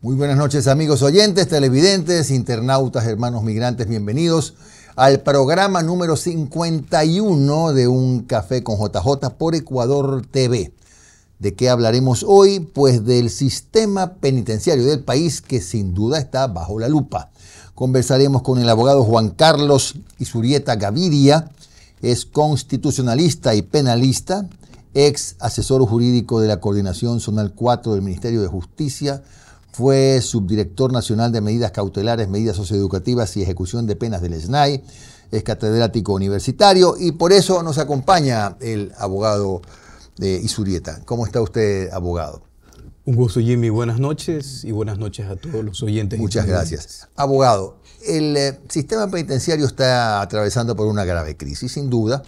Muy buenas noches, amigos oyentes, televidentes, internautas, hermanos migrantes, bienvenidos al programa número 51 de Un Café con JJ por Ecuador TV. ¿De qué hablaremos hoy? Pues del sistema penitenciario del país, que sin duda está bajo la lupa. Conversaremos con el abogado Juan Carlos Izurieta Gaviria, es constitucionalista y penalista, ex asesor jurídico de la Coordinación Zonal 4 del Ministerio de Justicia, fue subdirector nacional de medidas cautelares, medidas socioeducativas y ejecución de penas del SNAI, es catedrático universitario y por eso nos acompaña el abogado Izurieta. ¿Cómo está usted, abogado? Un gusto, Jimmy. Buenas noches y buenas noches a todos los oyentes. Muchas gracias. Abogado, el sistema penitenciario está atravesando por una grave crisis, sin duda.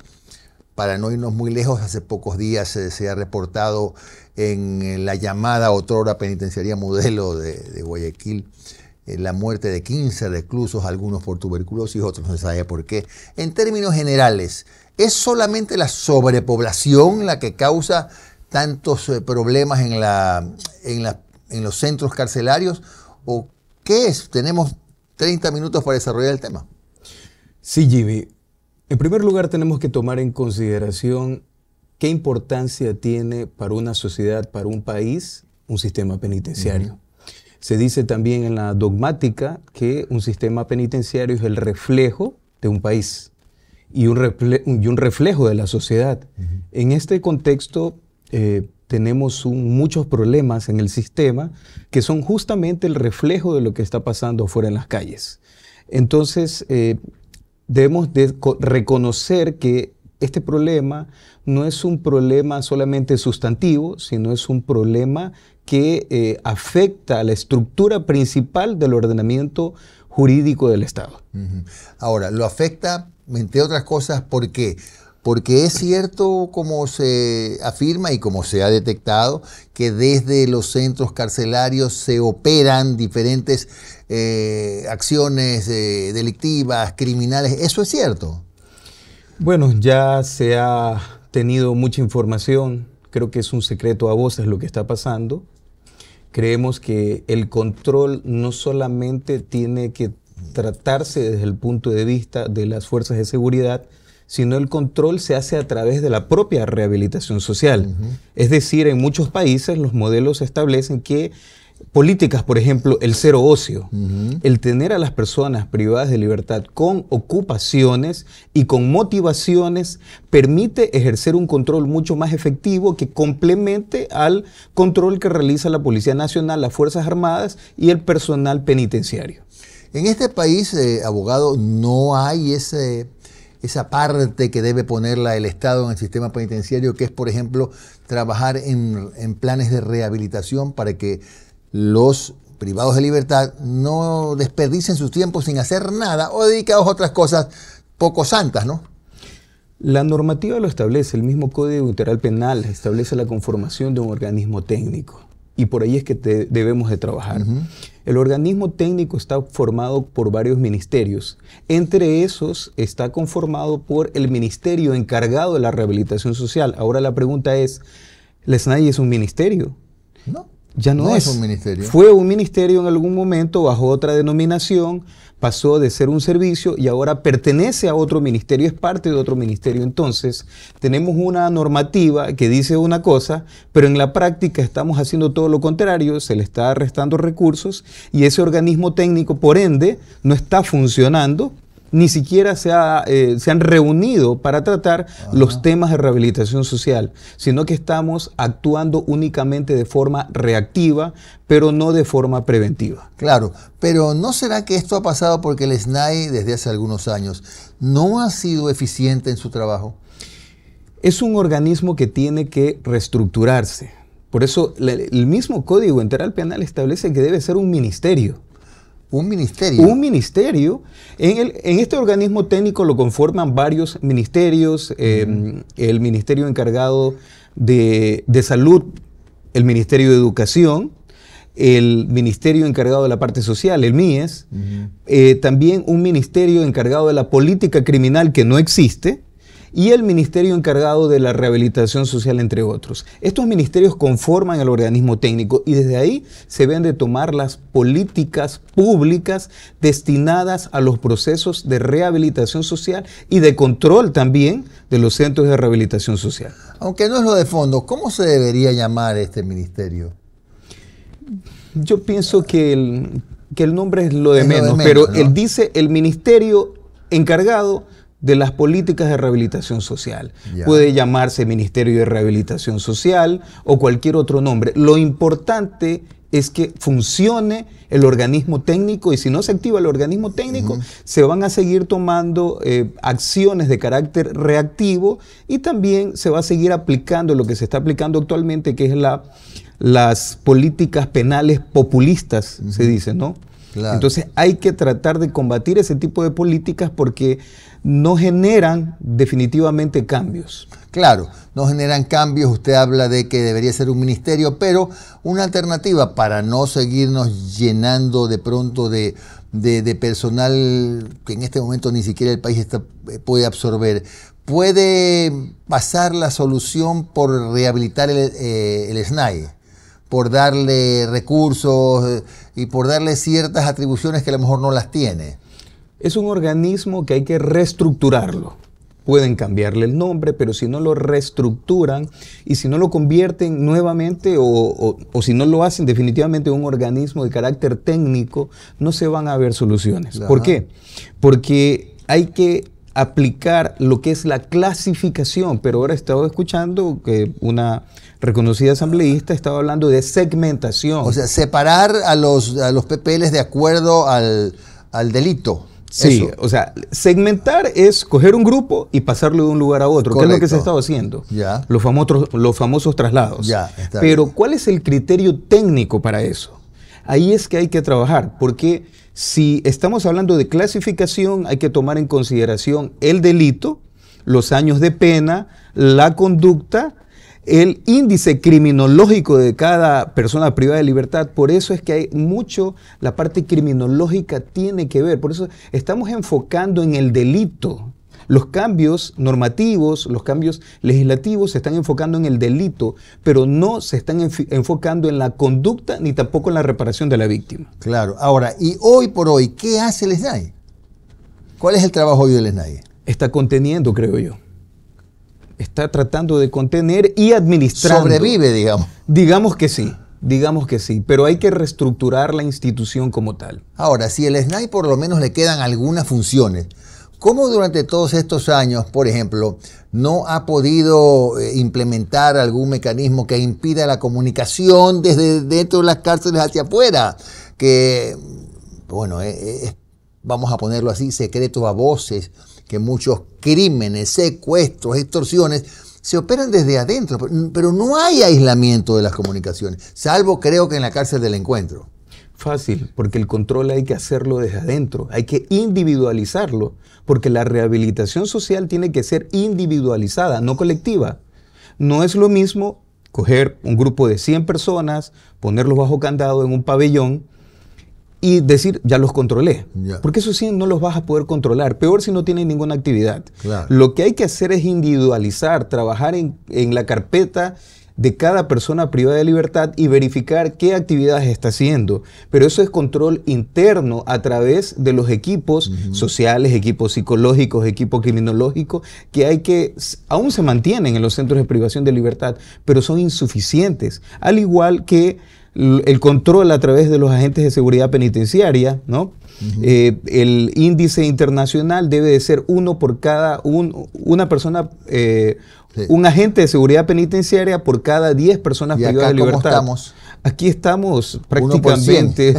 Para no irnos muy lejos, hace pocos días se ha reportado en la llamada otrora penitenciaría modelo de Guayaquil la muerte de 15 reclusos, algunos por tuberculosis, otros no se sabe por qué. En términos generales, ¿es solamente la sobrepoblación la que causa tantos problemas en los centros carcelarios? ¿O qué es? Tenemos 30 minutos para desarrollar el tema. Sí, Jimmy. En primer lugar, tenemos que tomar en consideración qué importancia tiene para una sociedad, para un país, un sistema penitenciario. Se dice también en la dogmática que un sistema penitenciario es el reflejo de un país y un reflejo de la sociedad. En este contexto tenemos muchos problemas en el sistema que son justamente el reflejo de lo que está pasando afuera en las calles. Entonces, debemos de reconocer que este problema no es un problema solamente sustantivo, sino es un problema que afecta a la estructura principal del ordenamiento jurídico del Estado. Ahora, lo afecta, entre otras cosas, ¿por qué? Porque es cierto, como se afirma y como se ha detectado, que desde los centros carcelarios se operan diferentes acciones delictivas, criminales. ¿Eso es cierto? Bueno, ya se ha tenido mucha información. Creo que es un secreto a voces lo que está pasando. Creemos que el control no solamente tiene que tratarse desde el punto de vista de las fuerzas de seguridad, sino el control se hace a través de la propia rehabilitación social. Es decir, en muchos países los modelos establecen que políticas, por ejemplo, el cero ocio, el tener a las personas privadas de libertad con ocupaciones y con motivaciones permite ejercer un control mucho más efectivo que complemente al control que realiza la Policía Nacional, las Fuerzas Armadas y el personal penitenciario. En este país, abogado, no hay esa parte que debe ponerla el Estado en el sistema penitenciario, que es, por ejemplo, trabajar en planes de rehabilitación para que los privados de libertad no desperdicien sus tiempos sin hacer nada o dedicados a otras cosas poco santas, ¿no? La normativa lo establece, el mismo Código Integral Penal establece la conformación de un organismo técnico y por ahí es que debemos de trabajar. El organismo técnico está formado por varios ministerios. Entre esos está conformado por el ministerio encargado de la rehabilitación social. Ahora la pregunta es, ¿el SNAI es un ministerio? No. Ya no es un ministerio. Fue un ministerio en algún momento bajo otra denominación, pasó de ser un servicio y ahora pertenece a otro ministerio, es parte de otro ministerio. Entonces, tenemos una normativa que dice una cosa, pero en la práctica estamos haciendo todo lo contrario, se le está restando recursos y ese organismo técnico, por ende, no está funcionando. Ni siquiera se han reunido para tratar los temas de rehabilitación social, sino que estamos actuando únicamente de forma reactiva, pero no de forma preventiva. Claro, pero ¿no será que esto ha pasado porque el SNAI desde hace algunos años no ha sido eficiente en su trabajo? Es un organismo que tiene que reestructurarse. Por eso el mismo Código Integral Penal establece que debe ser un ministerio. ¿Un ministerio? Un ministerio. En este organismo técnico lo conforman varios ministerios, el ministerio encargado de salud, el ministerio de educación, el ministerio encargado de la parte social, el MIES, también un ministerio encargado de la política criminal que no existe, y el ministerio encargado de la rehabilitación social, entre otros. Estos ministerios conforman el organismo técnico y desde ahí se deben de tomar las políticas públicas destinadas a los procesos de rehabilitación social y de control también de los centros de rehabilitación social. Aunque no es lo de fondo, ¿cómo se debería llamar este ministerio? Yo pienso que el nombre es lo de menos, pero ¿no? Él dice el ministerio encargado de las políticas de rehabilitación social. Ya. Puede llamarse Ministerio de Rehabilitación Social o cualquier otro nombre. Lo importante es que funcione el organismo técnico, y si no se activa el organismo técnico, se van a seguir tomando acciones de carácter reactivo, y también se va a seguir aplicando lo que se está aplicando actualmente, que es las políticas penales populistas, se dice, ¿no? Claro. Entonces hay que tratar de combatir ese tipo de políticas porque no generan definitivamente cambios. Claro, no generan cambios. Usted habla de que debería ser un ministerio, pero una alternativa para no seguirnos llenando de pronto de personal que en este momento ni siquiera el país puede absorber. ¿Puede pasar la solución por rehabilitar el SNAI? Por darle recursos y por darle ciertas atribuciones que a lo mejor no las tiene. Es un organismo que hay que reestructurarlo. Pueden cambiarle el nombre, pero si no lo reestructuran y si no lo convierten nuevamente o si no lo hacen definitivamente un organismo de carácter técnico, no se van a ver soluciones. Ajá. ¿Por qué? Porque hay que aplicar lo que es la clasificación, pero ahora he estado escuchando que una reconocida asambleísta estaba hablando de segmentación. O sea, separar a los PPLs de acuerdo al delito. Sí, eso. O sea, segmentar es coger un grupo y pasarlo de un lugar a otro. Correcto. ¿Qué es lo que se ha estado haciendo? Ya. Los famosos traslados. Ya, pero bien. ¿Cuál es el criterio técnico para eso? Ahí es que hay que trabajar, porque si estamos hablando de clasificación, hay que tomar en consideración el delito, los años de pena, la conducta, el índice criminológico de cada persona privada de libertad. Por eso es que hay mucho, la parte criminológica tiene que ver. Por eso estamos enfocando en el delito. Los cambios normativos, los cambios legislativos se están enfocando en el delito, pero no se están enfocando en la conducta ni tampoco en la reparación de la víctima. Claro. Ahora, y hoy por hoy, ¿qué hace el SNAI? ¿Cuál es el trabajo hoy del SNAI? Está conteniendo, creo yo. Está tratando de contener y administrando. Sobrevive, digamos. Digamos que sí, pero hay que reestructurar la institución como tal. Ahora, si el SNAI por lo menos le quedan algunas funciones, ¿cómo durante todos estos años, por ejemplo, no ha podido implementar algún mecanismo que impida la comunicación desde dentro de las cárceles hacia afuera? Que, bueno, vamos a ponerlo así, secreto a voces, que muchos crímenes, secuestros, extorsiones se operan desde adentro, pero no hay aislamiento de las comunicaciones, salvo creo que en la cárcel del Encuentro. Fácil, porque el control hay que hacerlo desde adentro, hay que individualizarlo, porque la rehabilitación social tiene que ser individualizada, no colectiva. No es lo mismo coger un grupo de 100 personas, ponerlos bajo candado en un pabellón y decir, ya los controlé. Yeah. Porque esos 100 no los vas a poder controlar, peor si no tienen ninguna actividad. Claro. Lo que hay que hacer es individualizar, trabajar en la carpeta de cada persona privada de libertad y verificar qué actividades está haciendo. Pero eso es control interno a través de los equipos sociales, equipos psicológicos, equipos criminológicos, que aún se mantienen en los centros de privación de libertad, pero son insuficientes. Al igual que el control a través de los agentes de seguridad penitenciaria, ¿no? El índice internacional debe de ser uno por cada una persona, sí. Un agente de seguridad penitenciaria por cada 10 personas privadas de libertad. Estamos? Aquí estamos prácticamente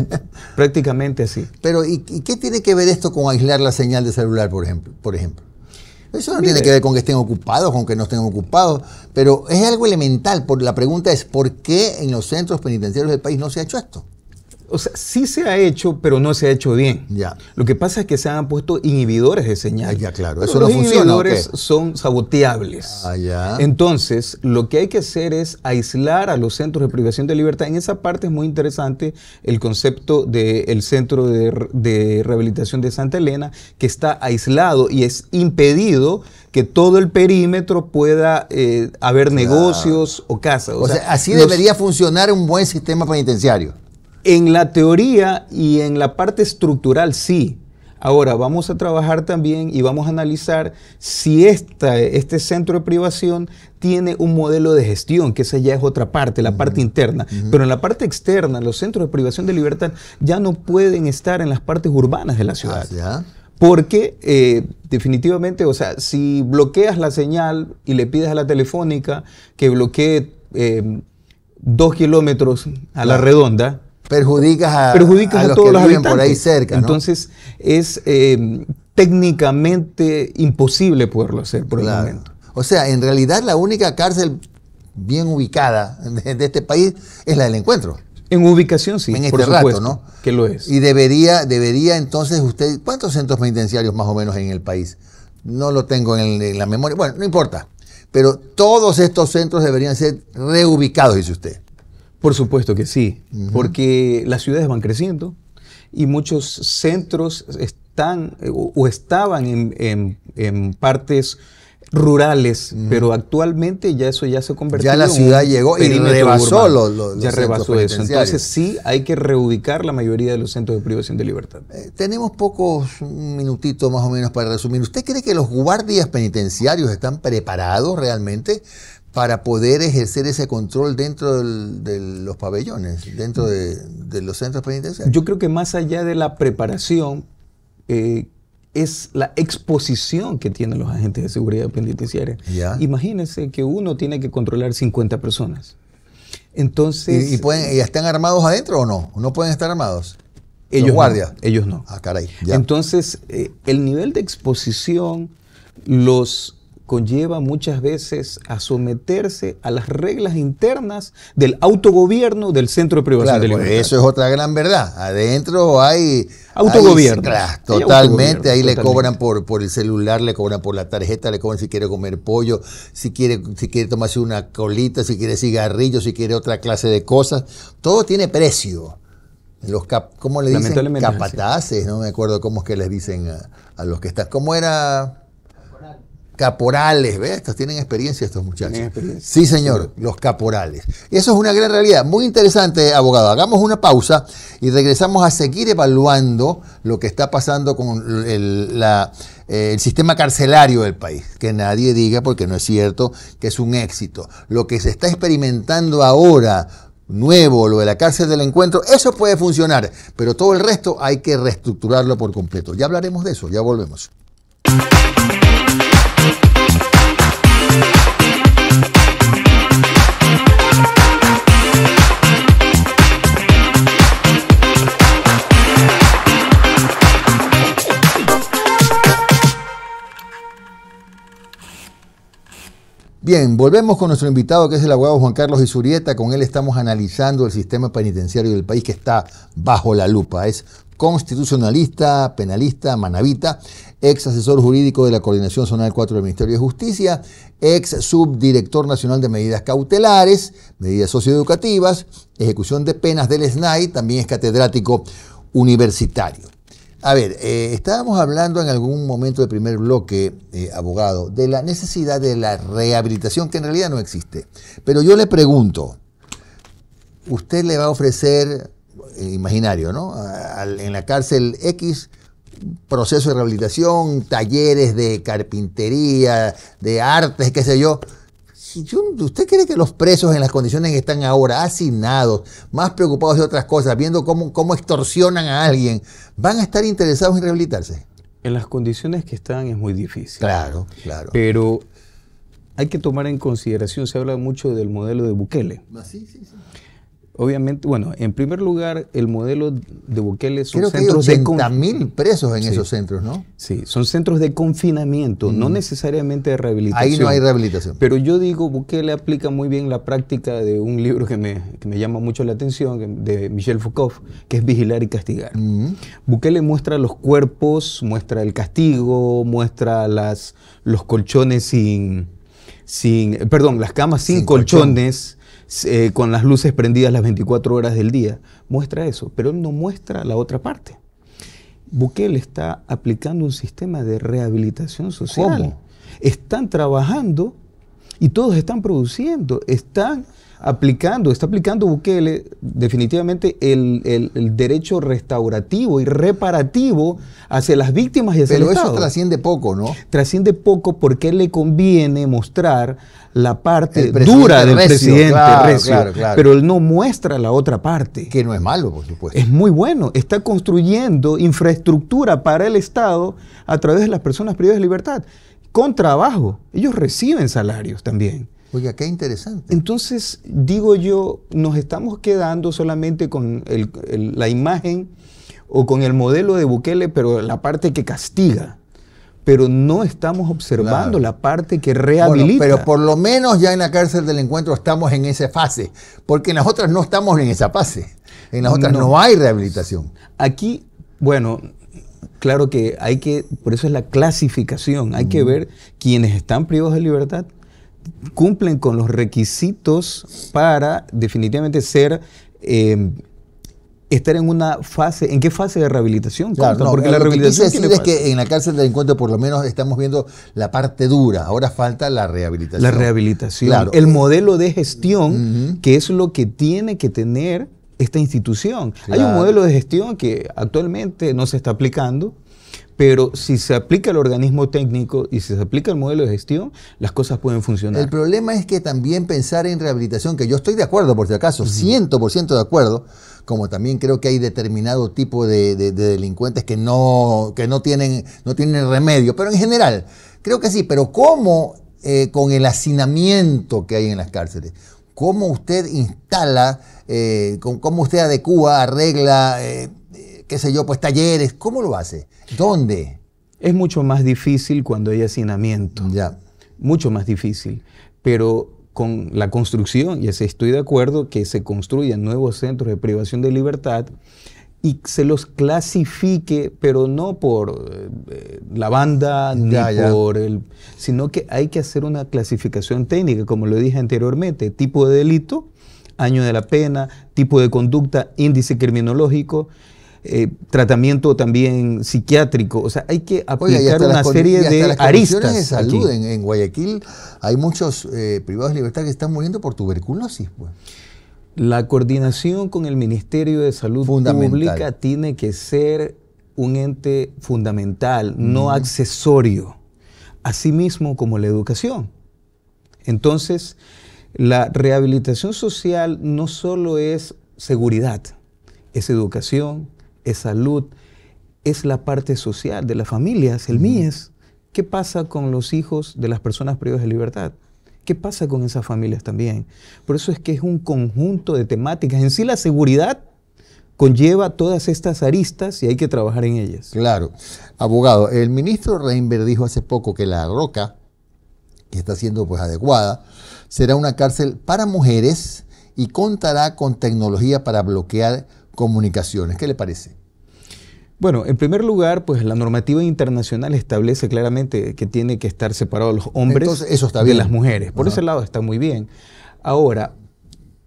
así. Pero ¿y qué tiene que ver esto con aislar la señal de celular, por ejemplo? Eso no tiene que ver con que estén ocupados, con que no estén ocupados, pero es algo elemental. La pregunta es, ¿por qué en los centros penitenciarios del país no se ha hecho esto? O sea, sí se ha hecho, pero no se ha hecho bien. Ya. Lo que pasa es que se han puesto inhibidores de señal. Ya, claro. Pero ¿Eso los no funciona o inhibidores qué? son saboteables. Ah, ya. Entonces, lo que hay que hacer es aislar a los centros de privación de libertad. En esa parte es muy interesante el concepto del Centro de Rehabilitación de Santa Elena, que está aislado y es impedido que todo el perímetro pueda haber negocios o casas. O sea, así debería funcionar un buen sistema penitenciario. En la teoría y en la parte estructural, sí. Ahora, vamos a trabajar también y vamos a analizar si este centro de privación tiene un modelo de gestión, que esa ya es otra parte, la parte interna. Pero en la parte externa, los centros de privación de libertad ya no pueden estar en las partes urbanas de la ciudad. ¿Ya? Porque definitivamente, o sea, si bloqueas la señal y le pides a la telefónica que bloquee 2 kilómetros a la redonda, Perjudicas a los todos que los viven habitantes. por ahí cerca, ¿no? Entonces, es técnicamente imposible poderlo hacer por el momento. O sea, en realidad la única cárcel bien ubicada de este país es la del Encuentro. En ubicación, sí, en este por supuesto, rato, ¿no? Que lo es. Y debería entonces usted, ¿cuántos centros penitenciarios más o menos en el país? No lo tengo en la memoria, bueno, no importa. Pero todos estos centros deberían ser reubicados, dice usted. Por supuesto que sí, porque las ciudades van creciendo y muchos centros están o estaban en partes rurales, pero actualmente ya eso ya se convirtió ya la ciudad llegó y rebasó los ya rebasó centros eso. penitenciarios. Entonces sí hay que reubicar la mayoría de los centros de privación de libertad. Tenemos un minutito más o menos para resumir. ¿Usted cree que los guardias penitenciarios están preparados realmente para poder ejercer ese control dentro de los pabellones, dentro de los centros penitenciarios? Yo creo que más allá de la preparación, es la exposición que tienen los agentes de seguridad penitenciaria. Ya. Imagínense que uno tiene que controlar 50 personas. Entonces... ¿Y están armados adentro o no? ¿No pueden estar armados? Ellos ¿Los guardias? No, ellos no. Ah, caray. Ya. Entonces, el nivel de exposición los conlleva muchas veces a someterse a las reglas internas del autogobierno del Centro de Privación de Libertad. Eso es otra gran verdad. Adentro hay autogobierno. Claro, totalmente. Ahí le cobran por el celular, le cobran por la tarjeta, le cobran si quiere comer pollo, si quiere tomarse una colita, si quiere cigarrillos, si quiere otra clase de cosas. Todo tiene precio. ¿Cómo le dicen? Capataces, no me acuerdo cómo es que les dicen a los que están. ¿Cómo era? Caporales, ¿ves? Estos tienen experiencia estos muchachos. Sí, señor, los caporales. Eso es una gran realidad. Muy interesante, abogado. Hagamos una pausa y regresamos a seguir evaluando lo que está pasando con el sistema carcelario del país. Que nadie diga, porque no es cierto, que es un éxito. Lo que se está experimentando ahora, nuevo, lo de la cárcel del Encuentro, eso puede funcionar, pero todo el resto hay que reestructurarlo por completo. Ya hablaremos de eso, ya volvemos. Bien, volvemos con nuestro invitado que es el abogado Juan Carlos Izurieta. Con él estamos analizando el sistema penitenciario del país que está bajo la lupa. Es constitucionalista, penalista, manabita, ex asesor jurídico de la Coordinación Zonal 4 del Ministerio de Justicia, ex subdirector nacional de medidas cautelares, medidas socioeducativas, ejecución de penas del SNAI, también es catedrático universitario. A ver, estábamos hablando en algún momento del primer bloque, abogado, de la necesidad de la rehabilitación, que en realidad no existe. Pero yo le pregunto, usted le va a ofrecer, imaginario, ¿no? En la cárcel X, proceso de rehabilitación, talleres de carpintería, de artes, qué sé yo. ¿Usted cree que los presos en las condiciones que están ahora, hacinados, más preocupados de otras cosas, viendo cómo extorsionan a alguien, van a estar interesados en rehabilitarse? En las condiciones que están es muy difícil. Claro, claro. Pero hay que tomar en consideración, se habla mucho del modelo de Bukele. Sí. obviamente, bueno, en primer lugar, el modelo de Bukele son Creo que hay centros de 80.000 presos en esos centros, ¿no? Sí, son centros de confinamiento, no necesariamente de rehabilitación. Ahí no hay rehabilitación. Pero yo digo, Bukele aplica muy bien la práctica de un libro que me llama mucho la atención, de Michel Foucault, que es Vigilar y Castigar. Bukele muestra los cuerpos, muestra el castigo, muestra los colchones las camas sin colchones, con las luces prendidas las 24 horas del día. Muestra eso, pero él no muestra la otra parte. Bukele está aplicando un sistema de rehabilitación social. ¿Cómo? Están trabajando y todos están produciendo, está aplicando Bukele definitivamente el derecho restaurativo y reparativo hacia las víctimas y hacia el Estado. Pero eso trasciende poco, ¿no? Trasciende poco porque a él le conviene mostrar la parte dura del presidente, claro. Pero él no muestra la otra parte. Que no es malo, por supuesto. Es muy bueno. Está construyendo infraestructura para el Estado a través de las personas privadas de libertad, con trabajo. Ellos reciben salarios también. Oiga, qué interesante. Entonces, digo yo, nos estamos quedando solamente con la imagen o con el modelo de Bukele, pero la parte que castiga. Pero no estamos observando la parte que rehabilita. Bueno, pero por lo menos ya en la cárcel del encuentro estamos en esa fase, porque en las otras no estamos en esa fase. En las otras no hay rehabilitación. Aquí, bueno, claro que por eso es la clasificación, hay que ver quienes están privados de libertad cumplen con los requisitos para definitivamente estar en una fase. ¿En qué fase de rehabilitación? Claro, no, porque la rehabilitación lo que quise decir es que en la cárcel del encuentro por lo menos estamos viendo la parte dura. Ahora falta la rehabilitación. La rehabilitación. Claro. El modelo de gestión, que es lo que tiene que tener esta institución. Claro. Hay un modelo de gestión que actualmente no se está aplicando, pero si se aplica el organismo técnico y si se aplica el modelo de gestión, las cosas pueden funcionar. El problema es que también pensar en rehabilitación, que yo estoy de acuerdo por si acaso, 100% de acuerdo, como también creo que hay determinado tipo de delincuentes que no tienen remedio, pero en general, creo que sí, pero ¿cómo con el hacinamiento que hay en las cárceles? ¿Cómo usted instala, cómo usted adecúa, arregla, qué sé yo, pues talleres? ¿Cómo lo hace? ¿Dónde? Es mucho más difícil cuando hay hacinamiento. Ya. Mucho más difícil. Pero con la construcción, y así estoy de acuerdo, que se construyan nuevos centros de privación de libertad y se los clasifique, pero no por la banda sino que hay que hacer una clasificación técnica, como lo dije anteriormente, tipo de delito, año de la pena, tipo de conducta, índice criminológico, tratamiento también psiquiátrico. O sea, hay que aplicar una serie de aristas. De salud. En Guayaquil hay muchos privados de libertad que están muriendo por tuberculosis, pues. La coordinación con el Ministerio de Salud Pública tiene que ser un ente fundamental, no accesorio, así mismo como la educación. Entonces, la rehabilitación social no solo es seguridad, es educación, es salud, es la parte social de las familias, el MIES. ¿Qué pasa con los hijos de las personas privadas de libertad? ¿Qué pasa con esas familias también? Por eso es que es un conjunto de temáticas. En sí la seguridad conlleva todas estas aristas y hay que trabajar en ellas. Claro. Abogado, el ministro Reinberg dijo hace poco que La Roca, que está siendo pues adecuada, será una cárcel para mujeres y contará con tecnología para bloquear comunicaciones. ¿Qué le parece? Bueno, en primer lugar, pues la normativa internacional establece claramente que tiene que estar separados los hombres. Entonces, eso está bien. De las mujeres. Por ese lado está muy bien. Ahora,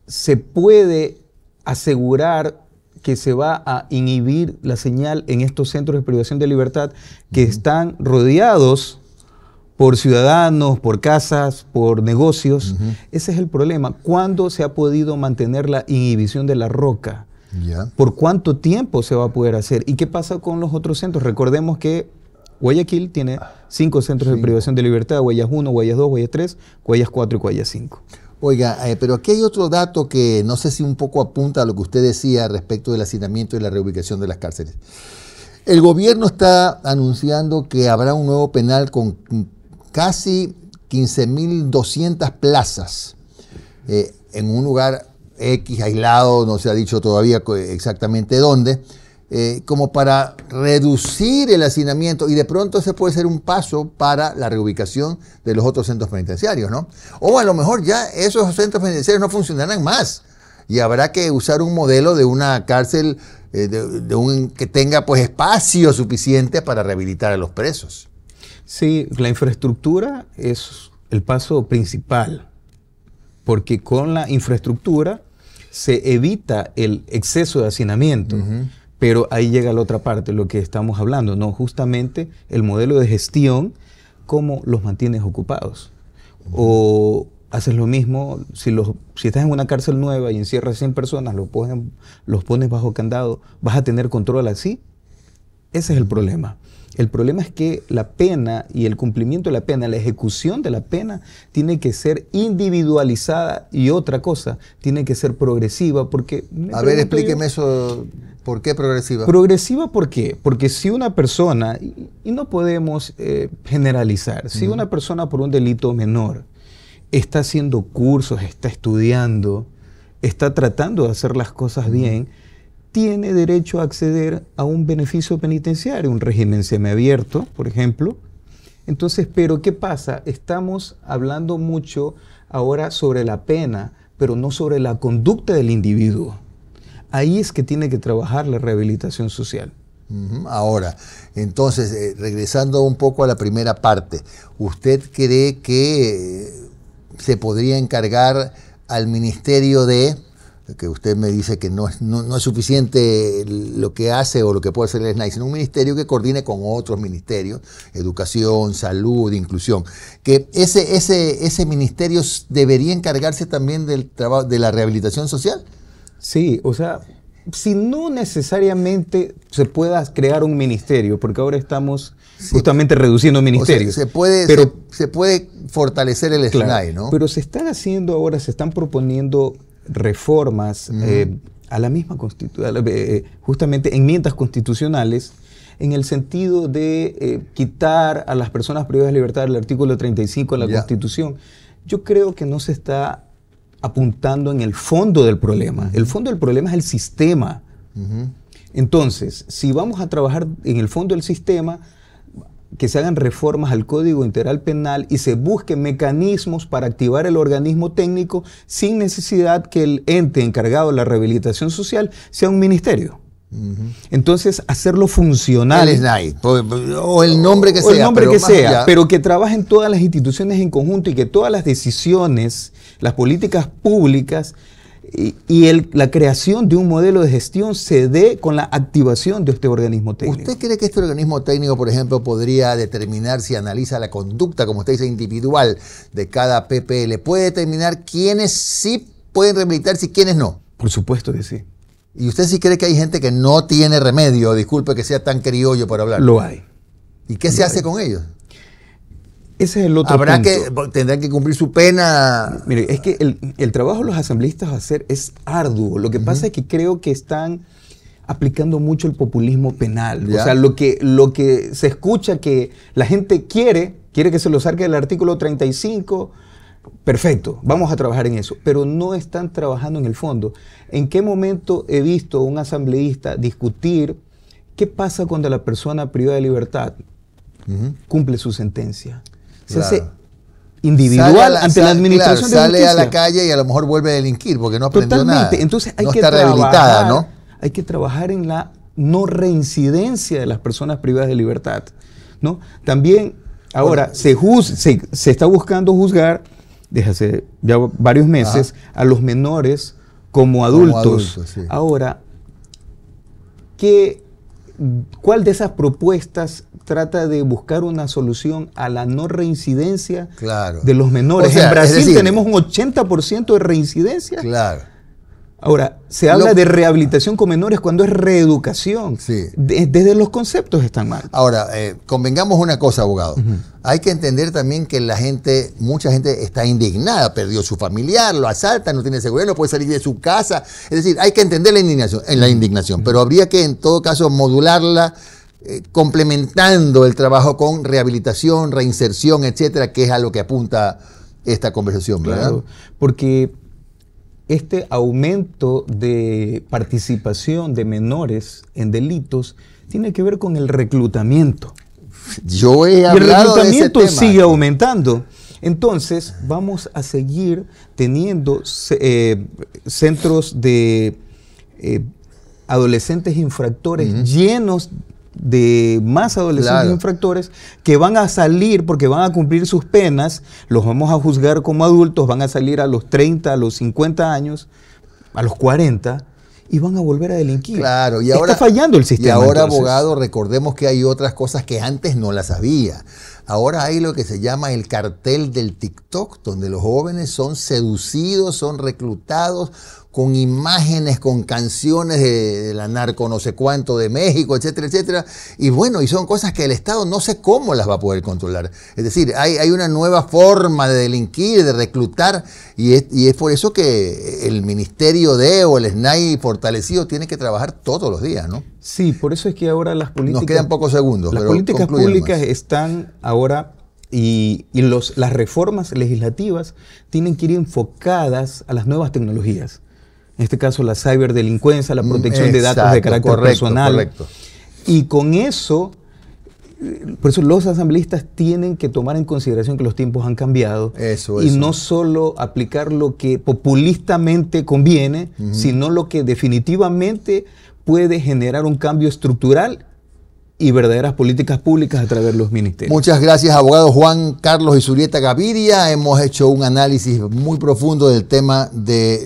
se puede asegurar que se va a inhibir la señal en estos centros de privación de libertad que están rodeados por ciudadanos, por casas, por negocios. Ese es el problema. ¿Cuándo se ha podido mantener la inhibición de La Roca? ¿Por cuánto tiempo se va a poder hacer? ¿Y qué pasa con los otros centros? Recordemos que Guayaquil tiene 5 centros de privación de libertad: Guayas 1, Guayas 2, Guayas 3, Guayas 4 y Guayas 5. Oiga, pero aquí hay otro dato que no sé si un poco apunta a lo que usted decía respecto del hacinamiento y la reubicación de las cárceles. El gobierno está anunciando que habrá un nuevo penal con casi 15.200 plazas en un lugar X aislado, no se ha dicho todavía exactamente dónde, como para reducir el hacinamiento, y de pronto ese puede ser un paso para la reubicación de los otros centros penitenciarios, ¿no? O a lo mejor ya esos centros penitenciarios no funcionarán más y habrá que usar un modelo de una cárcel que tenga pues espacio suficiente para rehabilitar a los presos. Sí, la infraestructura es el paso principal, porque con la infraestructura se evita el exceso de hacinamiento. Pero ahí llega la otra parte, lo que estamos hablando, ¿no? Justamente el modelo de gestión, cómo los mantienes ocupados. O haces lo mismo, si estás en una cárcel nueva y encierras 100 personas, los pones bajo candado, ¿vas a tener control así? Ese es el problema. El problema es que la pena y el cumplimiento de la pena, la ejecución de la pena, tiene que ser individualizada, y otra cosa, tiene que ser progresiva, porque... A ver, explíqueme eso, ¿por qué progresiva? Progresiva, ¿por qué? Porque si una persona, y no podemos generalizar, si una persona por un delito menor está haciendo cursos, está estudiando, está tratando de hacer las cosas bien, tiene derecho a acceder a un beneficio penitenciario, un régimen semiabierto, por ejemplo. Entonces, ¿pero qué pasa? Estamos hablando mucho ahora sobre la pena, pero no sobre la conducta del individuo. Ahí es que tiene que trabajar la rehabilitación social. Ahora, entonces, regresando un poco a la primera parte, ¿usted cree que se podría encargar al Ministerio que usted me dice que no es suficiente lo que hace o lo que puede hacer el SNAI, sino un ministerio que coordine con otros ministerios, educación, salud, inclusión, que ese ministerio debería encargarse también del trabajo de la rehabilitación social? Sí, o sea, si no necesariamente se pueda crear un ministerio, porque ahora estamos justamente reduciendo ministerios. O sea, se puede fortalecer el SNAI, ¿no? Pero se están haciendo ahora, se están proponiendo reformas a la misma Constitución, justamente enmiendas constitucionales, en el sentido de quitar a las personas privadas de libertad el artículo 35 de la Constitución. Yo creo que no se está apuntando en el fondo del problema. El fondo del problema es el sistema. Entonces, si vamos a trabajar en el fondo del sistema, que se hagan reformas al Código Integral Penal y se busquen mecanismos para activar el organismo técnico sin necesidad que el ente encargado de la rehabilitación social sea un ministerio. Entonces, hacerlo funcional. El SNAI, o el nombre que sea. El nombre que sea, pero que trabajen todas las instituciones en conjunto y que todas las decisiones, las políticas públicas y la creación de un modelo de gestión se dé con la activación de este organismo técnico. ¿Usted cree que este organismo técnico, por ejemplo, podría determinar, si analiza la conducta, como usted dice, individual de cada PPL, puede determinar quiénes sí pueden rehabilitarse y quiénes no? Por supuesto que sí. ¿Y usted sí cree que hay gente que no tiene remedio? Disculpe que sea tan criollo para hablar. Lo hay. ¿Y qué se hace con ellos? Ese es el otro punto. Tendrán que cumplir su pena. Mire, es que el trabajo de los asambleístas a hacer es arduo. Lo que pasa es que creo que están aplicando mucho el populismo penal. ¿Ya? O sea, lo que se escucha que la gente quiere que se lo saque del artículo 35, perfecto, vamos a trabajar en eso. Pero no están trabajando en el fondo. ¿En qué momento he visto a un asambleísta discutir qué pasa cuando la persona privada de libertad cumple su sentencia? Se hace individual ante la administración de sale justicia. A la calle y a lo mejor vuelve a delinquir porque no aprendió nada. Entonces hay no que está rehabilitada, ¿no? Hay que trabajar en la no reincidencia de las personas privadas de libertad, ¿no? También ahora se está buscando juzgar desde hace ya varios meses a los menores como adultos. Sí. Ahora, ¿cuál de esas propuestas trata de buscar una solución a la no reincidencia de los menores? O sea, en Brasil tenemos un 80% de reincidencia. Claro. Ahora, se habla de rehabilitación con menores cuando es reeducación. Sí. Desde los conceptos están mal. Ahora, convengamos una cosa, abogado. Hay que entender también que mucha gente está indignada, perdió su familiar, lo asaltan, no tiene seguridad, no puede salir de su casa. Es decir, hay que entender la indignación, pero habría que en todo caso modularla, complementando el trabajo con rehabilitación, reinserción, etcétera, que es a lo que apunta esta conversación, ¿verdad? Claro, porque este aumento de participación de menores en delitos tiene que ver con el reclutamiento. Yo he Y el hablado de ese reclutamiento tema. sigue aumentando. Entonces, vamos a seguir teniendo centros de adolescentes infractores llenos de más adolescentes infractores que van a salir porque van a cumplir sus penas, los vamos a juzgar como adultos, van a salir a los 30, a los 50 años, a los 40 y van a volver a delinquir. Claro, y ahora está fallando el sistema. Y ahora, entonces, abogado, recordemos que hay otras cosas que antes no las había. Ahora hay lo que se llama el cartel del TikTok, donde los jóvenes son seducidos, son reclutados con imágenes, con canciones de la narco no sé cuánto de México, etcétera, etcétera. Y bueno, y son cosas que el Estado no sé cómo las va a poder controlar. Es decir, hay una nueva forma de delinquir, de reclutar, y es por eso que el Ministerio o el SNAI fortalecido tiene que trabajar todos los días, ¿no? Sí, por eso es que ahora las políticas... Nos quedan pocos segundos. Las pero políticas concluyan públicas más. están ahora y las reformas legislativas tienen que ir enfocadas a las nuevas tecnologías. En este caso, la ciberdelincuencia, la protección de datos de carácter personal. Correcto. Y con eso, por eso los asambleístas tienen que tomar en consideración que los tiempos han cambiado y no solo aplicar lo que populistamente conviene, sino lo que definitivamente puede generar un cambio estructural y verdaderas políticas públicas a través de los ministerios. Muchas gracias, abogado Juan Carlos Izurieta Gaviria. Hemos hecho un análisis muy profundo del tema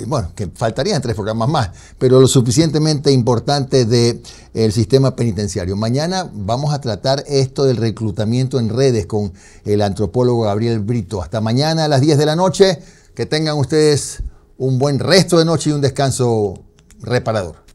bueno, que faltarían 3 programas más, pero lo suficientemente importante del sistema penitenciario. Mañana vamos a tratar esto del reclutamiento en redes con el antropólogo Gabriel Brito. Hasta mañana a las 10 de la noche. Que tengan ustedes un buen resto de noche y un descanso reparador.